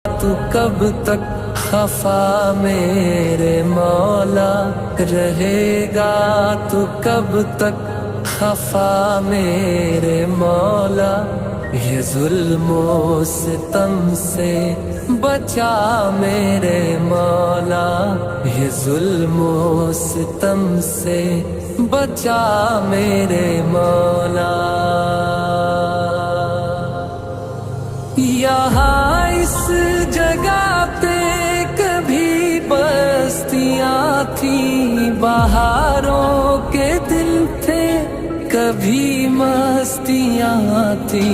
तू कब तक खफा मेरे मौला रहेगा, तू कब तक खफा मेरे मौला। ये जुल्मो सितम से बचा मेरे मौला, ये जुल्मो सितम से बचा मेरे मौला। यहाँ इस जगह पे कभी बस्तियाँ थी, बहारों के दिन थे कभी मस्तियाँ थी।